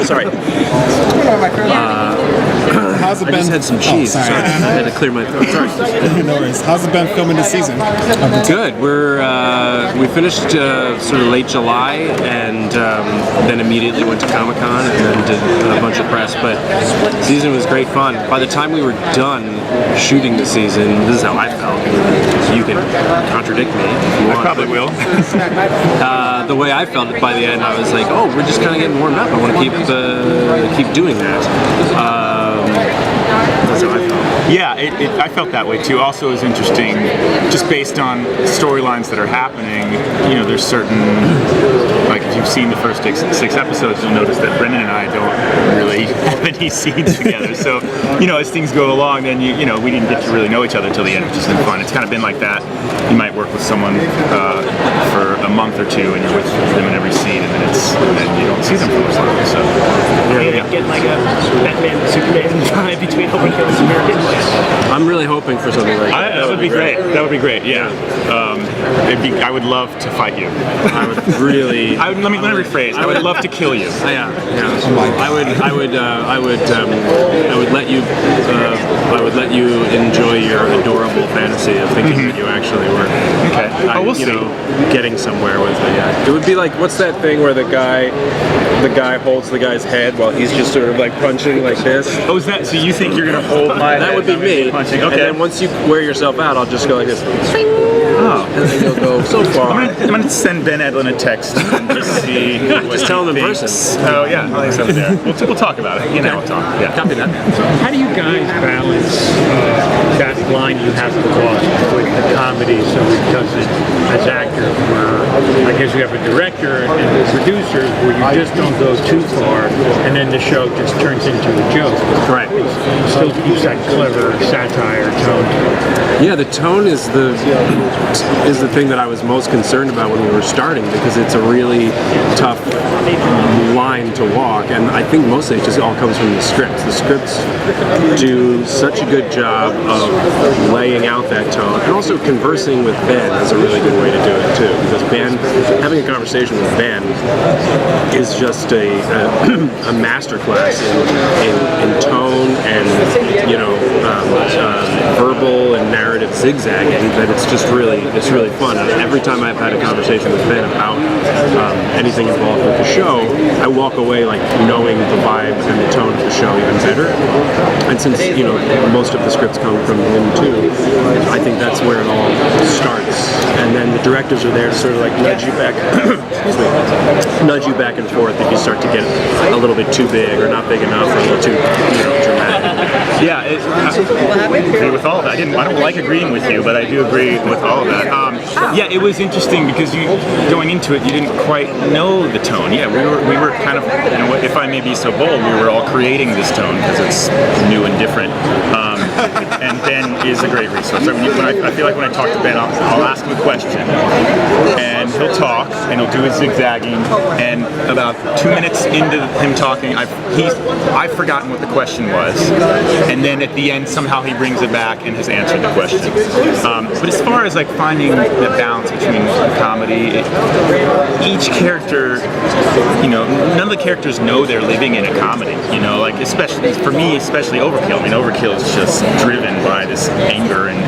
Sorry. How's it been? I just had some cheese. Oh, sorry. I had to clear my throat. Sorry. No worries. How's it been filming this season? Good. We finished sort of late July, and then immediately went to Comic-Con and then did a bunch of press. But the season was great fun. By the time we were done shooting the season, this is how I felt. You can contradict me if you want. I probably will. The way I felt by the end, I was like, oh, we're just kind of getting warmed up. I want to keep doing that. That's how I felt. Yeah, I felt that way too. Also, it was interesting, just based on storylines that are happening. You know, there's certain, like if you've seen the first six episodes, you'll notice that Brendan and I don't really have any scenes together. So, you know, as things go along, then you know, we didn't get to really know each other until the end, which has been fun. It's kind of been like that. You might work with someone for a month or two, and you're with them in every scene, and then you don't see them for a while. So, get like a Batman, Superman vibe between Overkill and American. I'm really hoping for something like that. That would be great. That would be great. Yeah. I would love to fight you. I would really. Let me rephrase. I would love to kill you. Yeah. I would let you enjoy your adorable fantasy of thinking that you actually were. Okay. We'll see. Getting somewhere with it. Yeah. It would be like, what's that thing where the guy holds the guy's head while he's just sort of like punching like this? Oh, is that? So you think you're gonna hold my? That would be me. Punching. Okay. And then once you wear yourself out, I'll just go like this. Oh. And then you'll go so far. I'm gonna send Ben Edlin a text and just see. Just tell him in person. Oh yeah, I think so. There. We'll talk about it. You know, we'll talk. Yeah. Copy that. How do you guys balance that line you have to walk with the comedy? So because as actors, I guess you have a director and producers where you just don't go too far, and then the show just turns into a joke. Right. It still keeps that clever satire tone to it. Yeah, the tone is the thing that I was most concerned about when we were starting, because it's a really tough line to walk, and I think mostly it just all comes from the scripts. The scripts do such a good job of laying out that tone, and also conversing with Ben is a really good way to do it too, because Ben, having a conversation with Ben is just a masterclass in tone and, you know, verbal and narrative zigzagging, that it's really fun. And every time I've had a conversation with Ben about anything involved with the show, I walk away like knowing the vibe and the tone of the show even better. And since, you know, most of the scripts come from him too, I think that's where it all starts. And then the directors are there to sort of like nudge you back, nudge you back and forth if you start to get a little bit too big or not big enough or a little too, you know, dramatic. Yeah, I agree with all of that. I don't like agreeing with you, but I do agree with all of that. Yeah, it was interesting because going into it, you didn't quite know the tone. Yeah, we were kind of, you know, if I may be so bold, we were all creating this tone because it's new and different. And Ben is a great resource. I feel like when I talk to Ben, I'll ask him a question, and he'll talk, and he'll do his zigzagging, and about 2 minutes into him talking, I've forgotten what the question was, and then at the end, somehow he brings it back and has answered the question. But as far as like finding the balance between the comedy, each character, you know, none of the characters know they're living in a comedy, you know, like especially for me, especially Overkill. I mean, Overkill is just driven by this anger and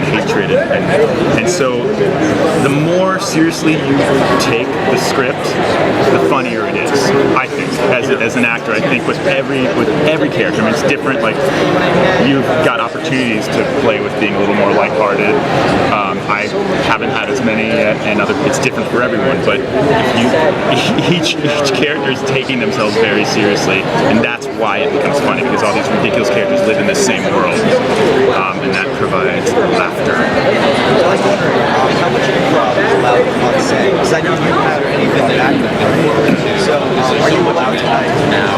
hatred, and so the more seriously you take the script, the funnier it is. I think as an actor, I think with every character, I mean, it's different. Like you've got opportunities to play with being a little more lighthearted. I haven't had as many yet, and it's different for everyone. But each character is taking themselves very seriously, and that's why it becomes funny, because all these ridiculous characters live in the same world, and that provides laughter. How much allowed to say? Because I know you have been an actor. So are you allowed to now?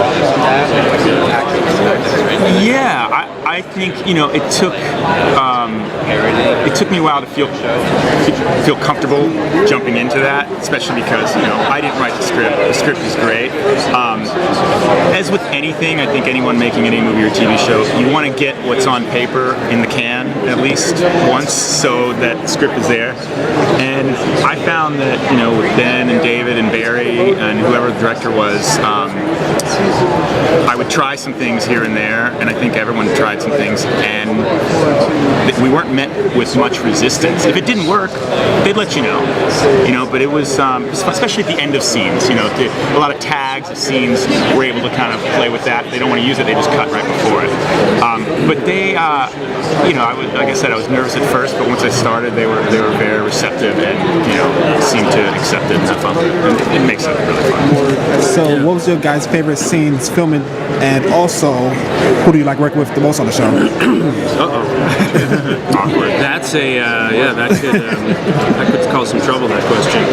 Yeah, I think, you know, it took me a while to feel comfortable jumping into that, especially because, you know, I didn't write the script. The script is great, as with anything, I think anyone making any movie or TV show, you want to get what's on paper in the can at least once, so that the script is there. And I found that, you know, with Ben and David and Barry and whoever the director was, I would try some things here and there, and I think everyone tried some things, and we weren't met with much resistance. If it didn't work, they'd let you know. But it was, especially at the end of scenes, a lot of tags of scenes, we're able to kind of play with that. If they don't want to use it, they just cut right before it. But they, like I said, I was nervous at first, but once I started, they were very receptive and, seemed to accept it and have fun. And it makes it really fun. So, what was your guys' favorite scenes filming, and also, who do you like working with the most on the show? Awkward. That's that could cause some trouble, that question.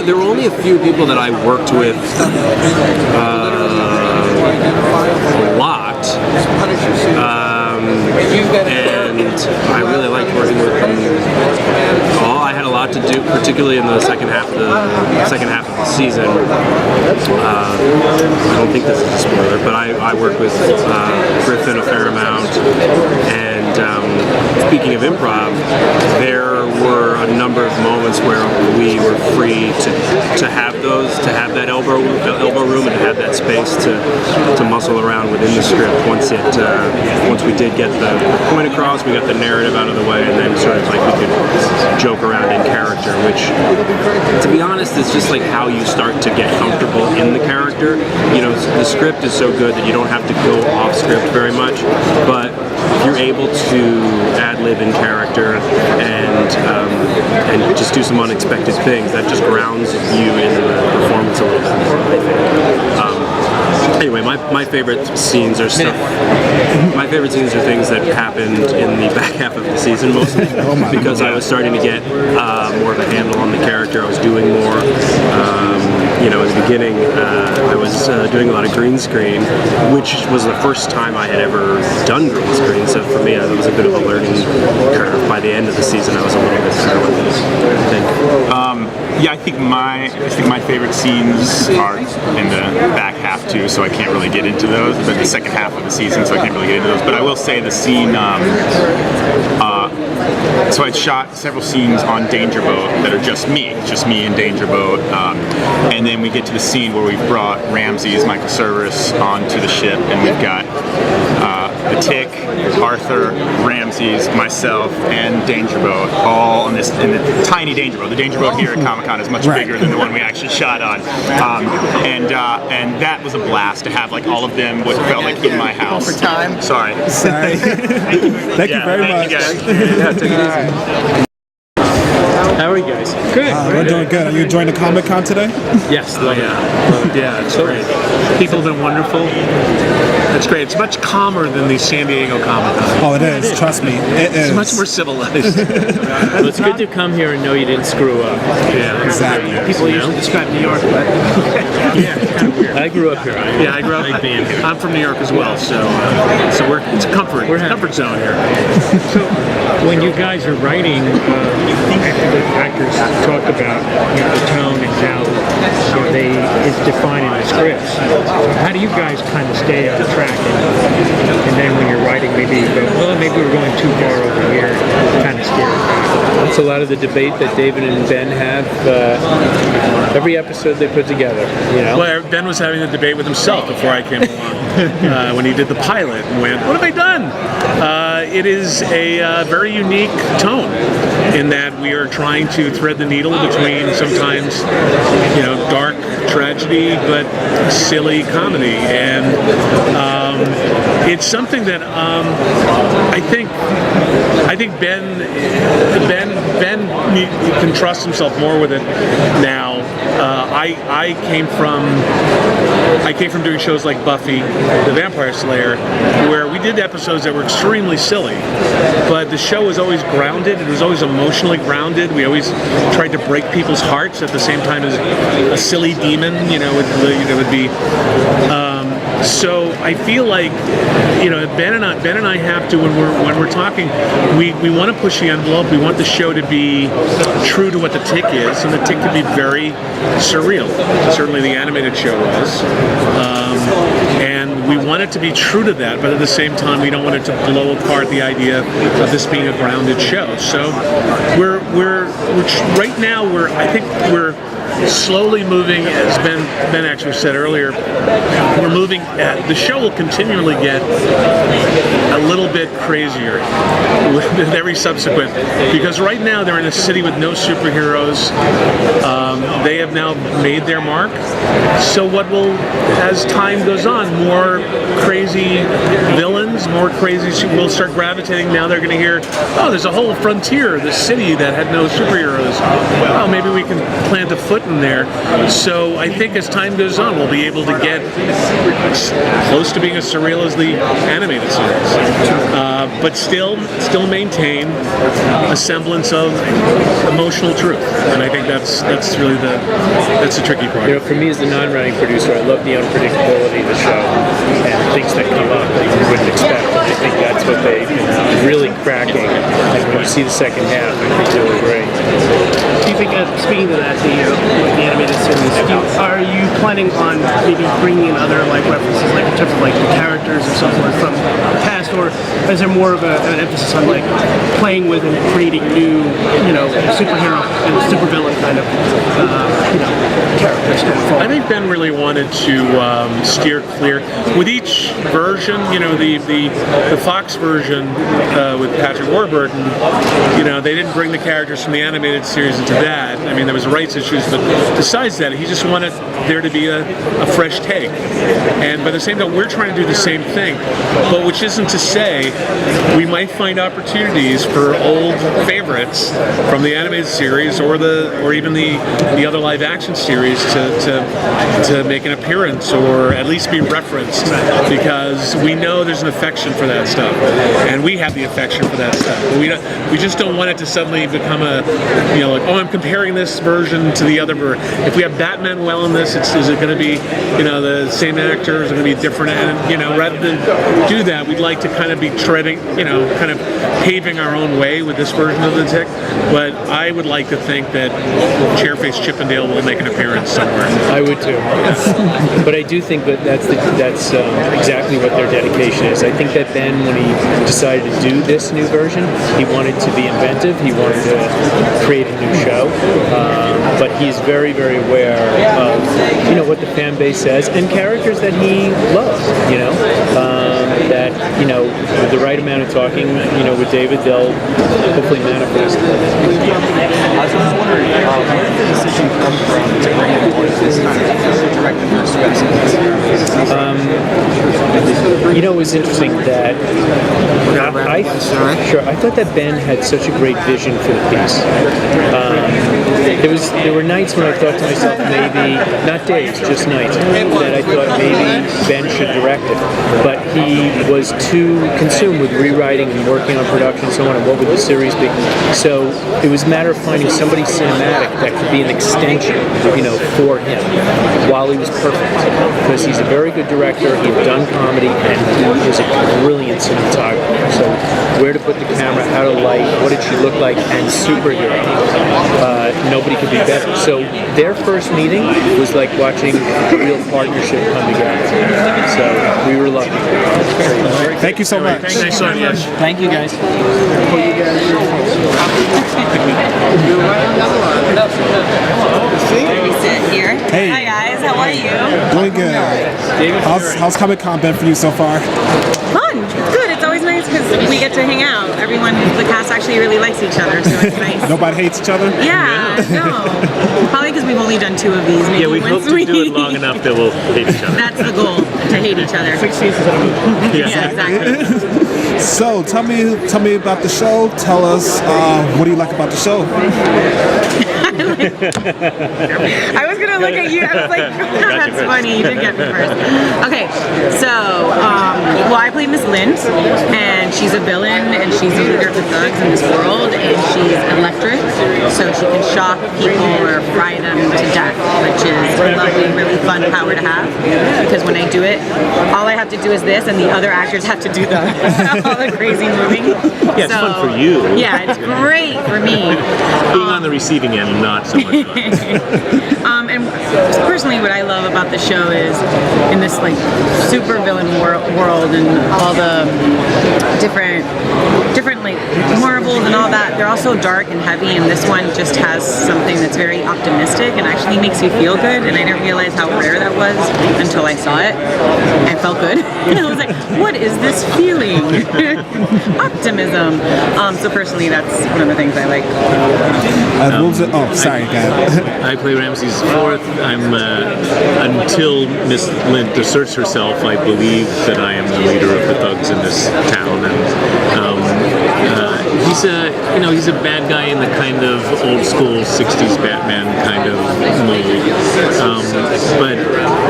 There were only a few people that I worked with a lot, and I really liked working with them all. I had a lot to do, particularly in the second half of the season. I don't think this is a spoiler, but I worked with Griffin a fair amount, and speaking of improv, there were a number of moments where we were free to have that elbow room and to have that space to muscle around within the script. Once we did get the point across, we got the narrative out of the way, and then sort of like we could joke around in character, which, to be honest, is just like how you start to get comfortable in the character. The script is so good that you don't have to go off script very much, but if you're able to ad-lib in character and just do some unexpected things, that just grounds you in the performance a little bit more, I think. Anyway, my favorite scenes are things that happened in the back half of the season, mostly because I was starting to get more of a handle on the character. I was doing more. At the beginning, I was doing a lot of green screen, which was the first time I had ever done green screen. So for me, it was a bit of a learning curve. By the end of the season, I was a little bit better with it, I think. I think my favorite scenes are in the back half too, so I can't really get into those. But the second half of the season, so I can't really get into those. But I will say the scene. So I'd shot several scenes on Danger Boat that are just me and Danger Boat, and then we get to the scene where we've brought Ramses, Michael Cerveris, onto the ship, and we've got the Tick, Arthur, Ramses, myself, and Danger Boat all in the tiny Danger Boat. The Danger Boat here at Comic-Con is much bigger than the one we actually shot on, and that was a blast to have like all of them what felt like in my house. For time. Sorry. Thank you very much. You guys. Yeah, take it easy. How are you guys? Good. We're doing good. Are you enjoying the Comic-Con today? Yes, love it. Yeah, it's great. People have been wonderful. It's great. It's much calmer than the San Diego Comic-Con. Oh, it is. Trust me, it is. It's much more civilized. Well, it's good to come here and know you didn't screw up. Yeah, Exactly. People usually describe New York, but I grew up here. yeah, I grew up. I'm from New York as well, so it's a comfort. We're happy. Comfort zone here. So, when you guys are writing, the actors talk about the tone and how it's defined in the scripts. How do you guys kind of stay on track? And then when you're writing, maybe you go, well, maybe we're going too far over here, kind of steer it back. That's a lot of the debate that David and Ben have every episode they put together. Well, Ben was having a debate with himself before I came along when he did the pilot and went, "What have I done?" It is a very unique tone in that we are trying to thread the needle between sometimes, dark tragedy but silly comedy, and it's something that I think Ben can trust himself more with it now. I came from doing shows like Buffy the Vampire Slayer, where we did episodes that were extremely silly, but the show was always grounded. It was always emotionally grounded. We always tried to break people's hearts at the same time as a silly demon, would be. So I feel like, Ben and I have to, when we're talking, we want to push the envelope. We want the show to be true to what the Tick is, and the Tick can be very surreal. Certainly the animated show was. And we want it to be true to that, but at the same time, we don't want it to blow apart the idea of this being a grounded show. So we're right now I think we're slowly moving, as Ben actually said earlier, we're moving, the show will continually get a little bit crazier with every subsequent, because right now they're in a city with no superheroes. They have now made their mark. So what will, as time goes on, more crazy villains, more crazy, we'll start gravitating. Now they're going to hear, oh, there's a whole frontier, this city that had no superheroes. Oh, maybe we can plant a foot in there. So I think as time goes on, we'll be able to get close to being as surreal as the animated series, but still maintain a semblance of emotional truth. And I think that's really the tricky part. For me as the non-running producer, I love the unpredictability of the show and things that come up that you wouldn't expect. I think that's what they've been really cracking. And when you see the second half, I think they were great. Do you think, speaking to that, the animated series, are you planning on maybe bringing in other references, in terms of the characters or so forth from the past, or is there more of an emphasis on playing with and creating new, superhero and supervillain kind of, characters going forward? I think Ben really wanted to steer clear with each version. The Fox version with Patrick Warburton, they didn't bring the characters from the animated series into that. I mean, there was rights issues, but besides that, he just wanted there to be a fresh take. And by the same time, we're trying to do the same thing, but which isn't to say we might find opportunities for old favorites from the animated series or even the other live action series to make an appearance or at least be referenced, because we know there's an affection for that stuff, and we have the affection for that stuff. But we just don't want it to suddenly become I'm comparing this version to the other version. If we have Batman in this, is it going to be the same actor? Is it going to be different? And rather than do that, we'd like to kind of be treading, kind of paving our own way with this version of the Tick. But I would like to think that Chairface Chippendale will make an appearance somewhere. I would too. But I do think that that's exactly what their dedication is. I think that Ben, when he decided to do this new version, he wanted to be inventive. He wanted to create a new show. But he's very, very aware of what the fan base says and characters that he loves. That with the right amount of talking, with David, they'll hopefully manifest. I was just wondering, where did the decision come from to bring in this kind of director for scripts? It was interesting that I thought that Ben had such a great vision for the piece. There were nights when I thought to myself, maybe, not days, just nights, that I thought maybe Ben should direct it. But he was too consumed with rewriting and working on production and so on, and what would the series be. So it was a matter of finding somebody cinematic that could be an extension, for him, while he was perfect. Because he's a very good director, he'd done comedy, and he is a brilliant cinematographer. So where to put the camera, how to light, what did she look like, and superhero. Nobody could be better. So their first meeting was like watching a real partnership come together. So we were lucky. Thank you so much. Thanks so much. Thank you guys. We sit here. Hey. Hi guys, how are you? Doing good. How's Comic-Con been for you so far? Fun. Good. It's always nice because we get to hang out. Everyone, the cast actually really likes each other, so it's nice. Nobody hates each other? Yeah, no. Probably because we've only done 2 of these. Maybe we hope to do it long enough that we'll hate each other. That's the goal, to hate each other. 6 seasons. Yeah, exactly. So tell me about the show. Tell us what do you like about the show? I was gonna look at you. I was like, that's funny. You did get me first. Okay, so I played Miss Lind, and she's a villain, and she's a leader of the thugs in this world, and she's electric, so she can shock people or fry them to death, which is a lovely, really fun power to have. because when I do it, all I have to do is this, and the other actors have to do all the crazy moving. Yeah, it's fun for you. Yeah, it's great for me. Being on the receiving end, not so much fun. And personally, what I love about the show is in this like super villain world and all the different like marvels and all that, they're also dark and heavy, and this one just has something that's very optimistic and actually makes you feel good. And I didn't realize how rare that was until I saw it. I felt good. And I was like, what is this feeling? Optimism. So personally, that's one of the things I like. Sorry, guys. I play Ramses IV. I'm until Miss Lint asserts herself, I believe that I am the leader of the thugs in this town, and he's a bad guy in the kind of old school '60s Batman kind of mold,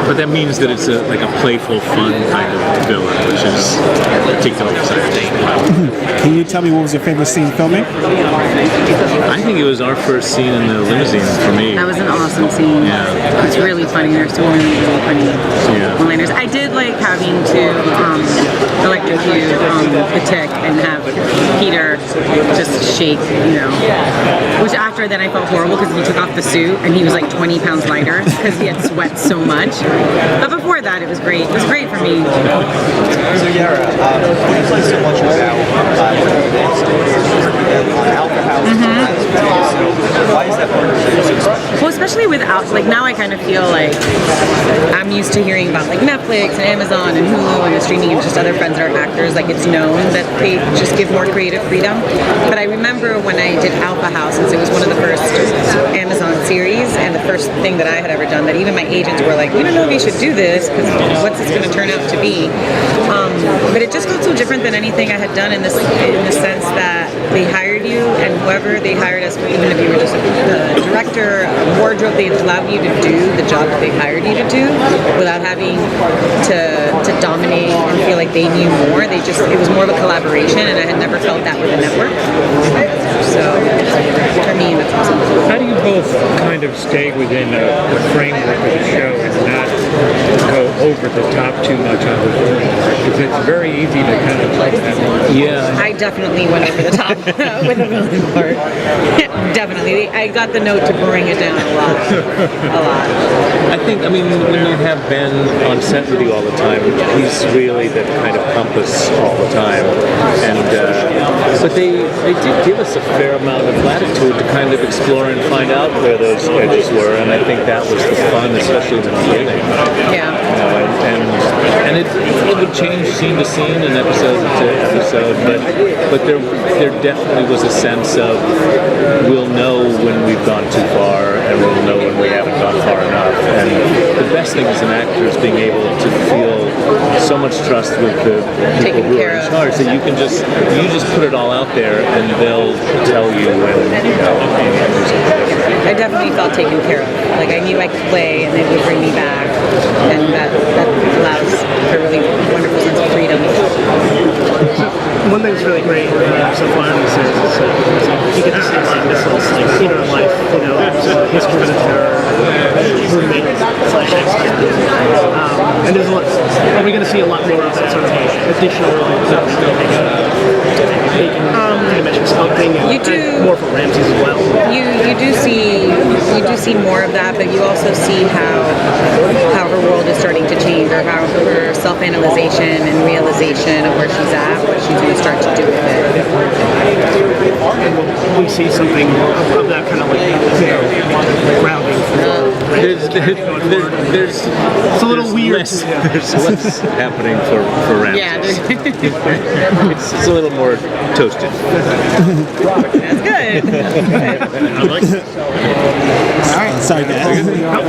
but that means that it's like a playful, fun kind of villain, which is particularly exciting. Can you tell me what was your favorite scene filming? I think it was our first scene in the limousine for me. That was an awesome scene. Yeah. It's really funny. There's so many really funny one-liners. I did like having to electrocute the tick and have Peter just shake, Which after then I felt horrible because he took off the suit and he was like 20 pounds lighter because he had sweat so much. But before that, it was great. It was great for me. So Yara, when you play so much about Alpha House, why is that part of the Well, especially without, like now I kind of feel like I'm used to hearing about like Netflix and Amazon and Hulu and the streaming and just other friends that are actors, like it's known that they just give more creative freedom. But I remember when I did Alpha House, since it was one of the first Amazon series and the first thing that I had ever done, that even my agents were like, we don't know if you should do this because what's this going to turn out to be? But it just felt so different than anything I had done in the sense that they hired you, and whoever they hired us, even if you were just a director, a wardrobe, they allowed you to do the job that they hired you to do without having to dominate and feel like they knew more. It was more of a collaboration, and I had never felt that with a network. So for me, that's awesome. How do you both kind of stay within the framework of the show and not go over the top too much on the villain? Because it's very easy to kind of like that. Yeah. I definitely went over the top with the villain part. Definitely. I got the note to bring it down a lot. I think, when you have Ben on set with you all the time, he's really the kind of compass all the time. And but they did give us a fair amount of latitude to kind of explore and find out where those edges were, and I think that was the fun, especially in the beginning. Yeah. And it would change scene to scene and episode to episode, but there definitely was a sense of we'll know when we've gone too far and we'll know when we haven't gone far enough. And the best thing as an actor is being able to feel so much trust with the people who are in charge that you just put it all out there and they'll tell you when there's something different. I definitely felt taken care of. Like I knew I could play and they would bring me back, and that allows for a really wonderful sense of freedom. One thing that's really great so far in the series is you get to see like this whole like theater of life, history of their roommate / expert. And there's a lot. Are we going to see a lot more of that sort of additional sculpting and more for Ramses as well? You do see more of that, but you also see how her world is starting to change, or how her self-analyzation and realization of where she's at, what she's going to start to do with it. We see something of that kind of grounding. There's it's a little weird. There's less happening for Ramses. Yeah, it's a little more toasted. That's good. I like it. All right. Sorry, guys.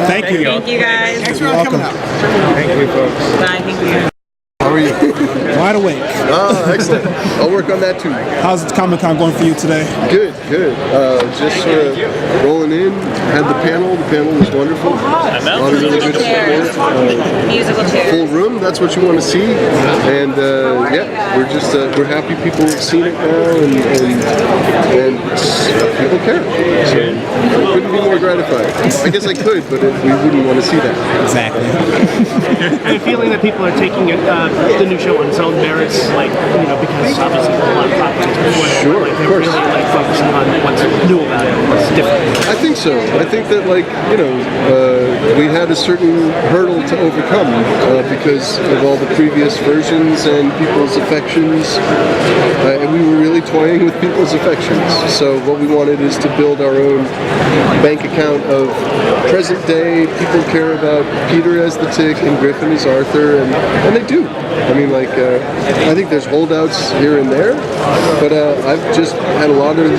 Thank you. Thank you, guys. Thanks for coming out. Thank you, folks. Bye. Thank you. How are you? Wide awake. Oh, excellent. I'll work on that too. How's Comic-Con going for you today? Good. Just sort of rolling in. Had the panel. The panel was wonderful. A lot of really good support. Musical chairs. Full room. That's what you want to see. And we're happy people have seen it now, and people care. So I couldn't be more gratified. I guess I could, but we wouldn't want to see that. Exactly. I'm feeling that people are taking the new show on its own merits, because obviously there's a lot of properties before that. Sure, They're of course. really focusing on what's new about it, what's different. I think so. I think that we had a certain hurdle to overcome because of all the previous versions and people's affections, and we were really toying with people's affections. So what we wanted is to build our own bank account of present day. People care about Peter as the Tick and Griffin as Arthur, and they do. I mean, I think there's holdouts here and there, but I've just had a lot of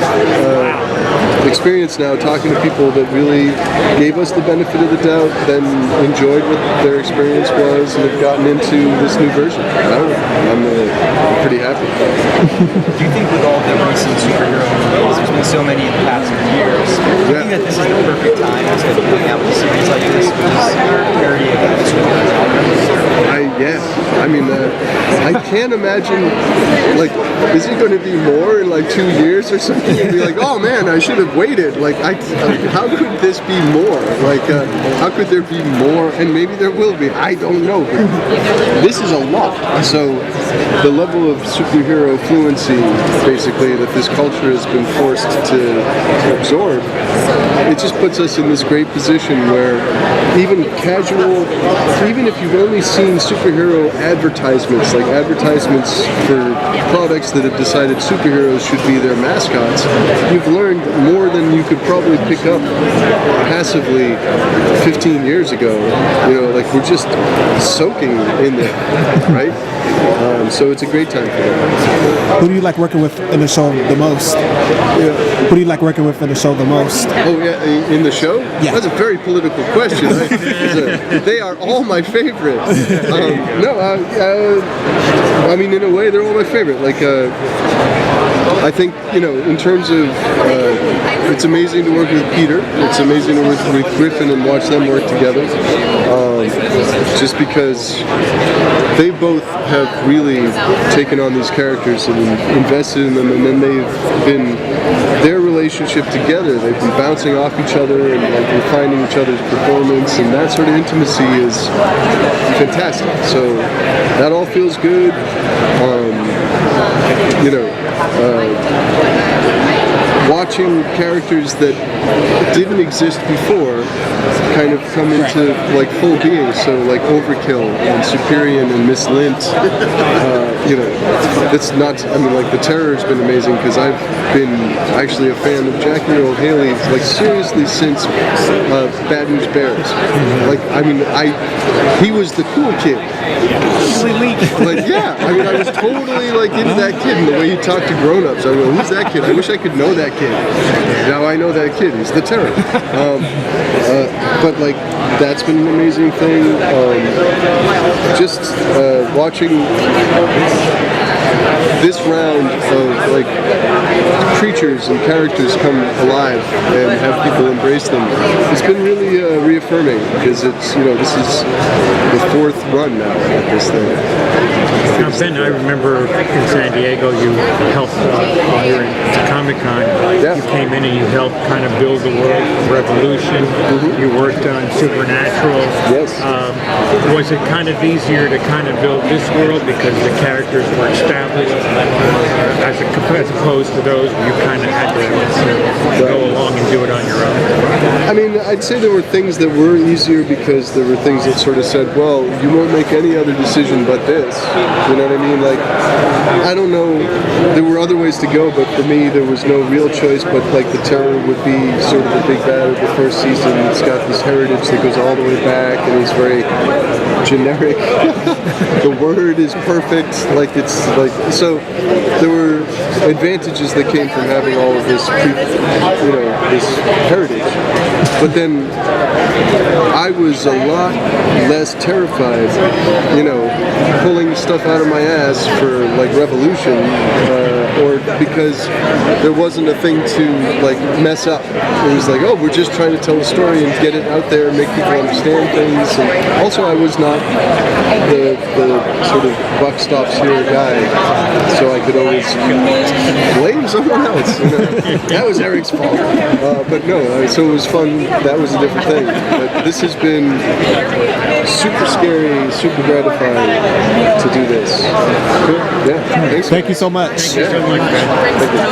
experience now talking to people that really gave us the benefit of the doubt, then enjoyed what their experience was, and have gotten into this new version. I'm pretty happy. Do you think with all the recent superhero movies, there's been so many in the past few years, do you think that this is the perfect time to be coming out with a series like this? Because you're very against I can't imagine, is it going to be more in 2 years or something? You'd be like, oh man, I should have waited. How could this be more? How could there be more? And maybe there will be. I don't know. But this is a lot. So the level of superhero fluency, basically, that this culture has been forced to absorb, it just puts us in this great position where even if you've only seen superhero advertisements, like advertisements for products that have decided superheroes should be their mascots, you've learned more than you could probably pick up passively 15 years ago. We're just soaking in there, right? So it's a great time for them. Who do you like working with in the show the most? Who do you like working with in the show the most? Oh yeah, in the show? Yeah. That's a very political question. They are all my favorite. I mean, in a way, they're all my favorite. I think, in terms of, it's amazing to work with Peter. It's amazing to work with Griffin and watch them work together. Just because they both have really taken on these characters and invested in them, and then their relationship together, they've been bouncing off each other and refining each other's performance, and that sort of intimacy is fantastic. So that all feels good. Watching characters that didn't exist before kind of come into full being. So Overkill and Superior and Miss Lint. That's not. The Terror's been amazing because I've been actually a fan of Jackie Earle Haley seriously since Bad News Bears. He was the cool kid. I was totally into that kid and the way he talked to grown-ups. I go, who's that kid? I wish I could know that kid. Now I know that kid. He's the Terror. But that's been an amazing thing. Just watching this round of creatures and characters come alive and have people embrace them. It's been really reaffirming because it's this is the fourth run now at this thing. Now, Ben, I remember in San Diego you helped here at Comic-Con. Yeah. You came in and you helped kind of build the world of Revolution. Mm-hmm. You worked on Supernatural. Yes. Was it kind of easier to kind of build this world because the characters were established as opposed to those where you kind of had to go along and do it on your own? I'd say there were things that were easier because there were things that sort of said, well, you won't make any other decision but this. You know what I mean? I don't know. There were other ways to go, but for me, there was no real choice. But the Terror would be sort of the big bad of the first season. It's got this heritage that goes all the way back, and he's very generic. The word is perfect. So. There were advantages that came from having all of this, this heritage. But then I I was a lot less terrified, you know, pulling stuff out of my ass for like Revolution, or because there wasn't a thing to like mess up. It was like, oh, we're just trying to tell a story and get it out there and make people understand things. And also, I was not the sort of buck stops here guy, so I could always blame someone else. You know? That was Eric's fault. But no, so it was fun. That was a different thing. But this has been super scary, super gratifying to do this. Cool. Yeah. Thanks. Thank you so much. Yeah. So much, Ben. Thank you.